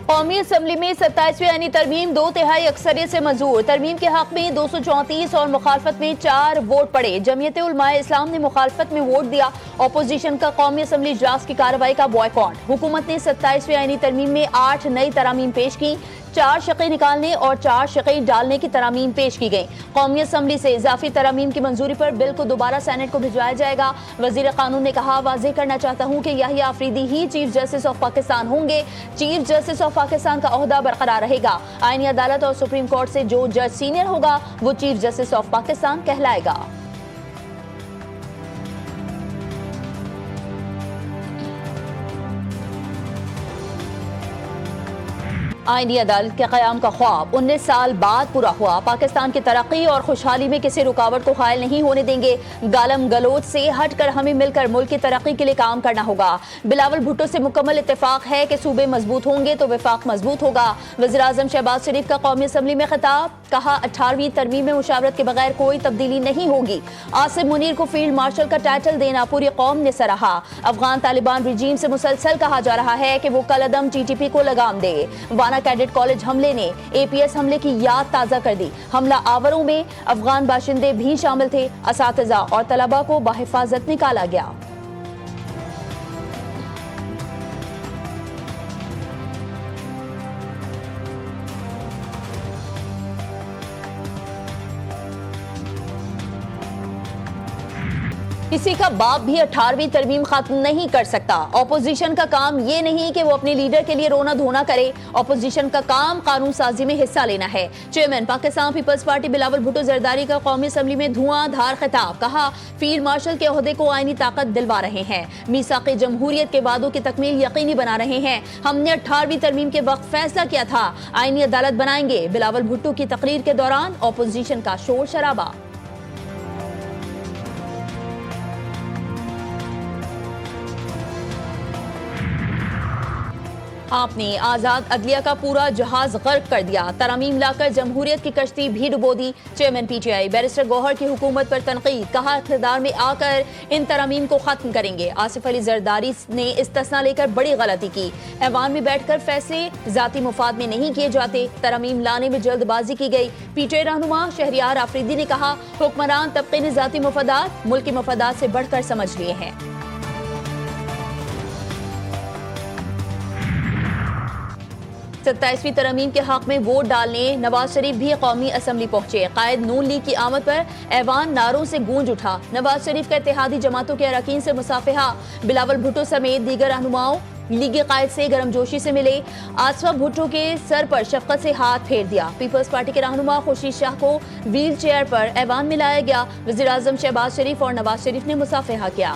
قومی اسمبلی میں 27ویں آئینی ترمیم 2/3 اکثریت سے منظور۔ ترمیم کے حق میں 234 اور مخالفت میں 4 ووٹ پڑے۔ جمعیت علماء اسلام نے مخالفت میں ووٹ دیا۔ اپوزیشن کا قومی اسمبلی اجلاس کی کارروائی کا بوائکاٹ۔ حکومت نے 27ویں آئینی ترمیم میں 8 نئی ترامیم پیش کی۔ 4 شقیں نکالنے اور 4 شقیں ڈالنے کی ترامیم پیش کی گئیں۔ قومی اسمبلی سے اضافی ترامیم کی منظوری پر بل کو دوبارہ سینٹ کو بھجوایا جائے گا۔ وزیر قانون نے کہا، واضح کرنا چاہتا ہوں کہ یحییٰ آفریدی ہی چیف جسٹس آف پاکستان ہوں گے۔ چیف جسٹس آف پاکستان کا عہدہ برقرار رہے گا۔ آئینی عدالت اور سپریم کورٹ سے جو جج سینئر ہوگا وہ چیف جسٹس آف پاکستان کہلائے گا۔ آئینی عدالت کے قیام کا خواب 19 سال بعد پورا ہوا۔ پاکستان کی ترقی اور خوشحالی میں کسی رکاوٹ کو حائل نہیں ہونے دیں گے۔ گالم گلوچ سے ہٹ کر ہمیں مل کر ملک کی ترقی کے لیے کام کرنا ہوگا۔ بلاول بھٹو سے مکمل اتفاق ہے کہ صوبے مضبوط ہوں گے تو وفاق مضبوط ہوگا۔ وزیراعظم شہباز شریف کا قومی اسمبلی میں خطاب، کہا 18ویں ترمیم میں مشاورت کے بغیر کوئی تبدیلی نہیں ہوگی۔ آصف منیر کو فیلڈ مارشل کا ٹائٹل دینا پوری قوم نے سراہا۔ افغان طالبان رجیم سے مسلسل کہا جا رہا ہے کہ وہ کل عدم ٹی ٹی پی کو لگام دے۔ وانا کیڈٹ کالج حملے نے اے پی ایس حملے کی یاد تازہ کر دی۔ حملہ آوروں میں افغان باشندے بھی شامل تھے۔ اساتذہ اور طلباء کو بحفاظت نکالا گیا۔ کسی کا باپ بھی 18ویں ترمیم ختم نہیں کر سکتا۔ اپوزیشن کا کام یہ نہیں کہ وہ اپنے لیڈر کے لیے رونا دھونا کرے۔ اپوزیشن کا کام قانون سازی میں حصہ لینا ہے۔ چیئرمین پاکستان پیپلز پارٹی بلاول بھٹو زرداری کا قومی اسمبلی میں دھواں دھار خطاب، کہا فیلڈ مارشل کے عہدے کو آئینی طاقت دلوا رہے ہیں، میثاق جمہوریت کے وعدوں کی تکمیل یقینی بنا رہے ہیں۔ ہم نے 18ویں ترمیم کے وقت فیصلہ کیا تھا، آئینی عدالت بنائیں گے۔ بلاول بھٹو کی تقریر کے دوران اپوزیشن کا شور شرابہ۔ 'آپ نے آزاد عدلیہ کا پورا جہاز غرق کر دیا، ترامیم لا کر جمہوریت کی کشتی بھی ڈبو دی'۔ Chairman P T I barrister Gohar کی حکومت پر تنقید، کہا اقتدار میں آ کر ان ترامیم کو ختم کریں گے۔ آصف علی زرداری نے استثنا لے کر بڑی غلطی کی۔ ایوان میں بیٹھ کر فیصلے ذاتی مفاد میں نہیں کیے جاتے، ترامیم لانے میں جلد بازی کی گئی۔ پی ٹی آئی رہنما شہریار آفریدی نے کہا، حکمران طبقے نے ذاتی مفادات ملکی مفادات سے بڑھ کر سمجھ لیے ہیں۔ 27ویں ترمیم کے حق میں ووٹ ڈالنے نواز شریف بھی قومی اسمبلی پہنچے۔ قائد نون لیگ کی آمد پر ایوان نعروں سے گونج اٹھا۔ نواز شریف کا اتحادی جماعتوں کے اراکین سے مصافحہ، بلاول بھٹو سمیت دیگر رہنماؤں لیگ قائد سے گرم جوشی سے ملے۔ آصف بھٹو کے سر پر شفقت سے ہاتھ پھیر دیا۔ پیپلز پارٹی کے رہنما خورشید شاہ کو ویل چیئر پر ایوان میں لایا گیا۔ وزیراعظم شہباز شریف اور نواز شریف نے مصافحہ کیا۔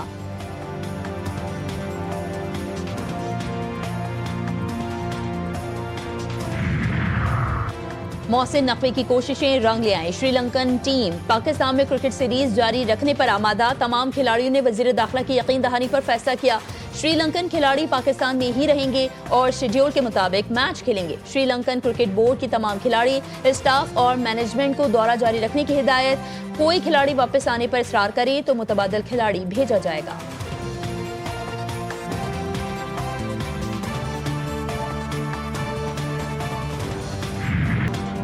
محسن نقوی کی کوششیں رنگ لے آئیں۔ شری لنکن ٹیم پاکستان میں کرکٹ سیریز جاری رکھنے پر آمادہ۔ تمام کھلاڑیوں نے وزیر داخلہ کی یقین دہانی پر فیصلہ کیا۔ شری لنکن کھلاڑی پاکستان میں ہی رہیں گے اور شیڈول کے مطابق میچ کھیلیں گے۔ شری لنکن کرکٹ بورڈ کی تمام کھلاڑی، اسٹاف اور مینجمنٹ کو دورہ جاری رکھنے کی ہدایت۔ کوئی کھلاڑی واپس آنے پر اصرار کرے تو متبادل کھلاڑی بھیجا جائے گا۔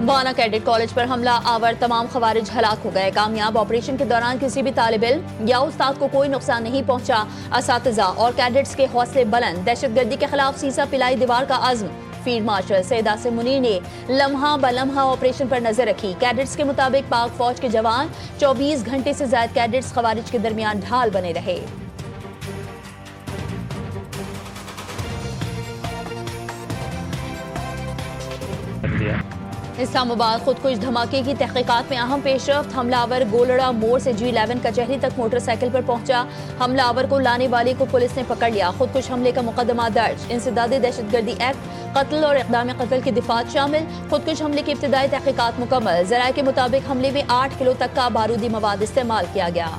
وانا کیڈٹ کالج پر حملہ آور تمام خوارج ہلاک ہو گئے۔ کامیاب آپریشن کے دوران کسی بھی طالب علم یا استاد کو کوئی نقصان نہیں پہنچا۔ اساتذہ اور کیڈٹس کے حوصلے بلند۔ دہشت گردی کے خلاف سیسا پلائی دیوار کا عزم۔ فیلڈ مارشل سید آصف منیر نے لمحہ بلمحہ آپریشن پر نظر رکھی۔ کیڈٹس کے مطابق پاک فوج کے جوان 24 گھنٹے سے زائد کیڈٹس خوارج کے درمیان ڈھال بنے رہے۔ اسلام آباد خودکش دھماکے کی تحقیقات میں اہم پیش رفت۔ حملہ آور گولڑا موڑ سے G11 کچہری تک موٹر سائیکل پر پہنچا۔ حملہ آور کو لانے والے کو پولیس نے پکڑ لیا۔ خودکش حملے کا مقدمہ درج۔ انسداد دہشت گردی ایکٹ، قتل اور اقدام قتل کی دفعات شامل۔ خودکش حملے کی ابتدائی تحقیقات مکمل۔ ذرائع کے مطابق حملے میں 8 کلو تک کا بارودی مواد استعمال کیا گیا۔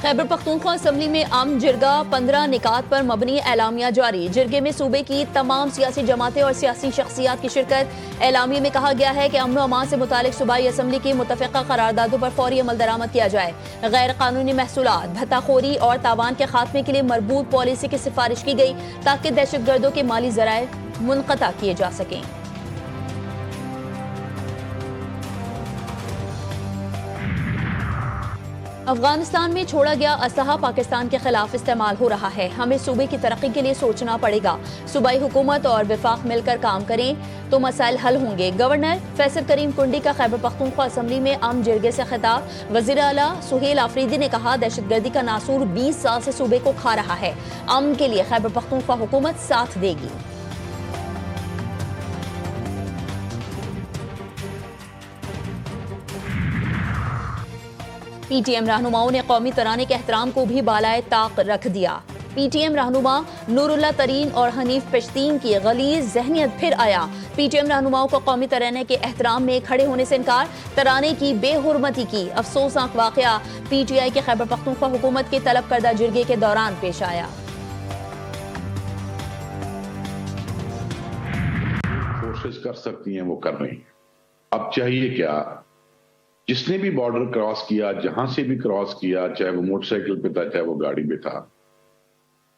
خیبر پختونخوا اسمبلی میں امن جرگہ 15 نکات پر مبنی اعلامیہ جاری۔ جرگے میں صوبے کی تمام سیاسی جماعتیں اور سیاسی شخصیات کی شرکت۔ اعلامیے میں کہا گیا ہے کہ امن و امان سے متعلق صوبائی اسمبلی کی متفقہ قراردادوں پر فوری عمل درآمد کیا جائے۔ غیر قانونی محصولات، بھتہ خوری اور تاوان کے خاتمے کے لیے مربوط پالیسی کی سفارش کی گئی تاکہ دہشت گردوں کے مالی ذرائع منقطع کیے جا سکیں۔ افغانستان میں چھوڑا گیا اسلحہ پاکستان کے خلاف استعمال ہو رہا ہے، ہمیں صوبے کی ترقی کے لیے سوچنا پڑے گا۔ صوبائی حکومت اور وفاق مل کر کام کریں تو مسائل حل ہوں گے۔ گورنر فیصل کریم کنڈی کا خیبر پختونخوا اسمبلی میں امن جرگے سے خطاب۔ وزیر اعلیٰ سہیل آفریدی نے کہا دہشت گردی کا ناسور 20 سال سے صوبے کو کھا رہا ہے، امن کے لیے خیبر پختونخوا حکومت ساتھ دے گی۔ پی ٹی ایم رہنماؤں نے قومی ترانے کے احترام کو بھی بالائے طاق رکھ دیا۔ پی ٹی ایم رہنما نور اللہ ترین اور حنیف پشتین کی غلیظ ذہنیت پھر آیا۔ پی ٹی ایم رہنماؤں کو قومی ترانے کے احترام میں کھڑے ہونے سے انکار، ترانے کی بے حرمتی کی افسوسناک واقعہ پی ٹی آئی کے خیبر پختونخوا حکومت کے طلب کردہ جرگے کے دوران پیش آیا۔ کوشش کر سکتی ہیں وہ کر رہی ہیں۔ اب چاہیے کیا، جس نے بھی بارڈر کراس کیا، جہاں سے بھی کراس کیا، چاہے وہ موٹر سائیکل پہ تھا چاہے وہ گاڑی پہ تھا،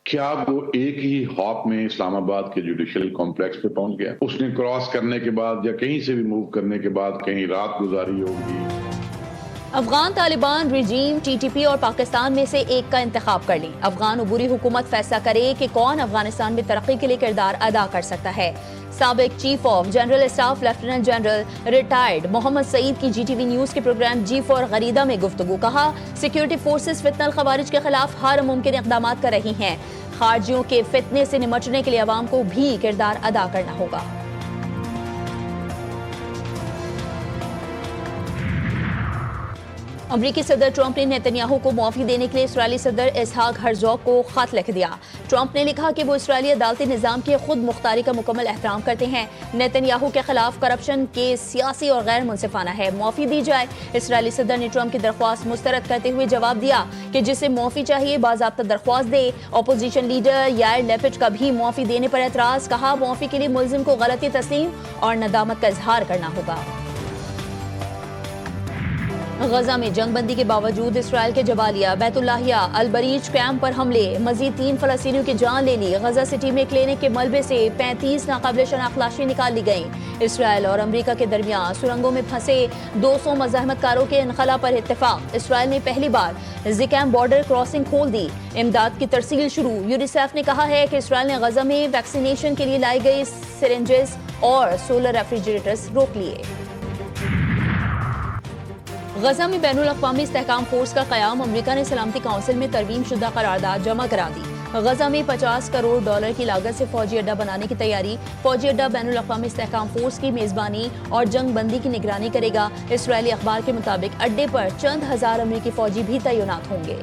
کیا وہ ایک ہی ہاپ میں اسلام آباد کے جوڈیشل کمپلیکس پہ پہنچ گیا؟ اس نے کراس کرنے کے بعد یا کہیں سے بھی موو کرنے کے بعد کہیں رات گزاری ہوگی۔ افغان طالبان رجیم ٹی ٹی پی اور پاکستان میں سے ایک کا انتخاب کر لیں۔ افغان عبوری حکومت فیصلہ کرے کہ کون افغانستان میں ترقی کے لیے کردار ادا کر سکتا ہے۔ سابق chief of general staff lieutenant general retired Muhammad Saeed کی جی ٹی وی نیوز کے پروگرام جی فور غریدہ میں گفتگو۔ کہا سیکیورٹی فورسز فتنہ الخوارج کے خلاف ہر ممکن اقدامات کر رہی ہیں، خارجیوں کے فتنے سے نمٹنے کے لیے عوام کو بھی کردار ادا کرنا ہوگا۔ امریکی صدر ٹرمپ نے نیتنیاہو کو معافی دینے کے لیے اسرائیلی صدر اسحاق ہرزوگ کو خط لکھ دیا۔ ٹرمپ نے لکھا کہ وہ اسرائیلی عدالتی نظام کی خود مختاری کا مکمل احترام کرتے ہیں، نیتنیاہو کے خلاف کرپشن کیس سیاسی اور غیر منصفانہ ہے، معافی دی جائے۔ اسرائیلی صدر نے ٹرمپ کی درخواست مسترد کرتے ہوئے جواب دیا کہ جسے معافی چاہیے باضابطہ درخواست دے۔ اپوزیشن لیڈر یائر لیپڈ کا بھی معافی دینے پر اعتراض، کہا معافی کے لیے ملزم کو غلطی تسلیم اور ندامت کا اظہار کرنا ہوگا۔ غزہ میں جنگ بندی کے باوجود اسرائیل کے جبالیہ بیت اللہیہ البریج کیمپ پر حملے، مزید 3 فلسطینیوں کی جان لے لی۔ غزہ سٹی میں کلینک کے ملبے سے 35 ناقابل شناخت لاشیں نکال لی گئیں۔ اسرائیل اور امریکہ کے درمیان سرنگوں میں پھنسے 200 مزاحمت کاروں کے انخلا پر اتفاق۔ اسرائیل نے پہلی بار زکام بارڈر کراسنگ کھول دی، امداد کی ترسیل شروع۔ یونیسیف نے کہا ہے کہ اسرائیل نے غزہ میں ویکسینیشن کے لیے لائی گئی سرنجز اور سولر ریفریجریٹرز روک لیے۔ غزہ میں بین الاقوامی استحکام فورس کا قیام، امریکہ نے سلامتی کونسل میں ترمیم شدہ قرارداد جمع کرا دی۔ غزہ میں $50 کروڑ کی لاگت سے فوجی اڈہ بنانے کی تیاری۔ فوجی اڈہ بین الاقوامی استحکام فورس کی میزبانی اور جنگ بندی کی نگرانی کرے گا۔ اسرائیلی اخبار کے مطابق اڈے پر چند ہزار امریکی فوجی بھی تعینات ہوں گے۔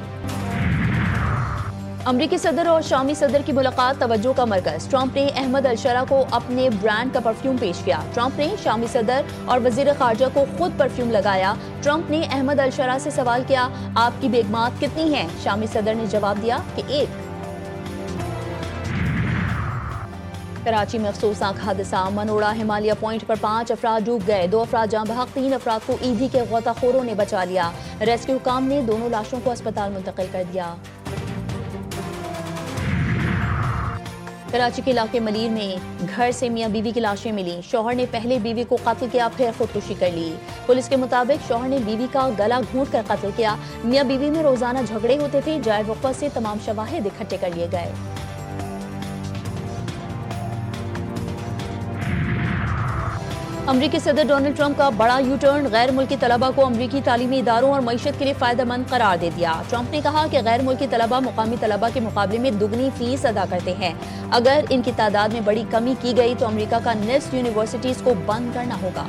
امریکی صدر اور شامی صدر کی ملاقات توجہ کا مرکز، ٹرمپ نے احمد الشرا کو اپنے برانڈ کا پرفیوم پیش کیا۔ ٹرمپ نے شامی صدر اور وزیر خارجہ کو خود پرفیوم لگایا۔ ٹرمپ نے احمد الشرا سے سوال کیا آپ کی بیگمات کتنی ہیں؟ شامی صدر نے جواب دیا کہ 1۔ کراچی میں افسوسناک حادثہ، منوڑا ہمالیہ پوائنٹ پر 5 افراد ڈوب گئے، 2 افراد جاں بحق، 3 افراد کو ایندھی کے غوطہ خوروں نے بچا لیا۔ ریسکیو حکام نے دونوں لاشوں کو اسپتال منتقل کر دیا۔ کراچی کے علاقے ملیر میں گھر سے میاں بیوی کی لاشیں ملیں، شوہر نے پہلے بیوی کو قتل کیا پھر خودکشی کر لی۔ پولیس کے مطابق شوہر نے بیوی کا گلا گھونٹ کر قتل کیا۔ میاں بیوی میں روزانہ جھگڑے ہوتے تھے، جائے وقوع سے تمام شواہد اکٹھے کر لیے گئے۔ امریکی صدر ڈونلڈ ٹرمپ کا بڑا یو ٹرن، غیر ملکی طلبہ کو امریکی تعلیمی اداروں اور معیشت کے لیے فائدہ مند قرار دے دیا۔ ٹرمپ نے کہا کہ غیر ملکی طلبہ مقامی طلبہ کے مقابلے میں دگنی فیس ادا کرتے ہیں، اگر ان کی تعداد میں بڑی کمی کی گئی تو امریکہ کا نصف یونیورسٹیز کو بند کرنا ہوگا۔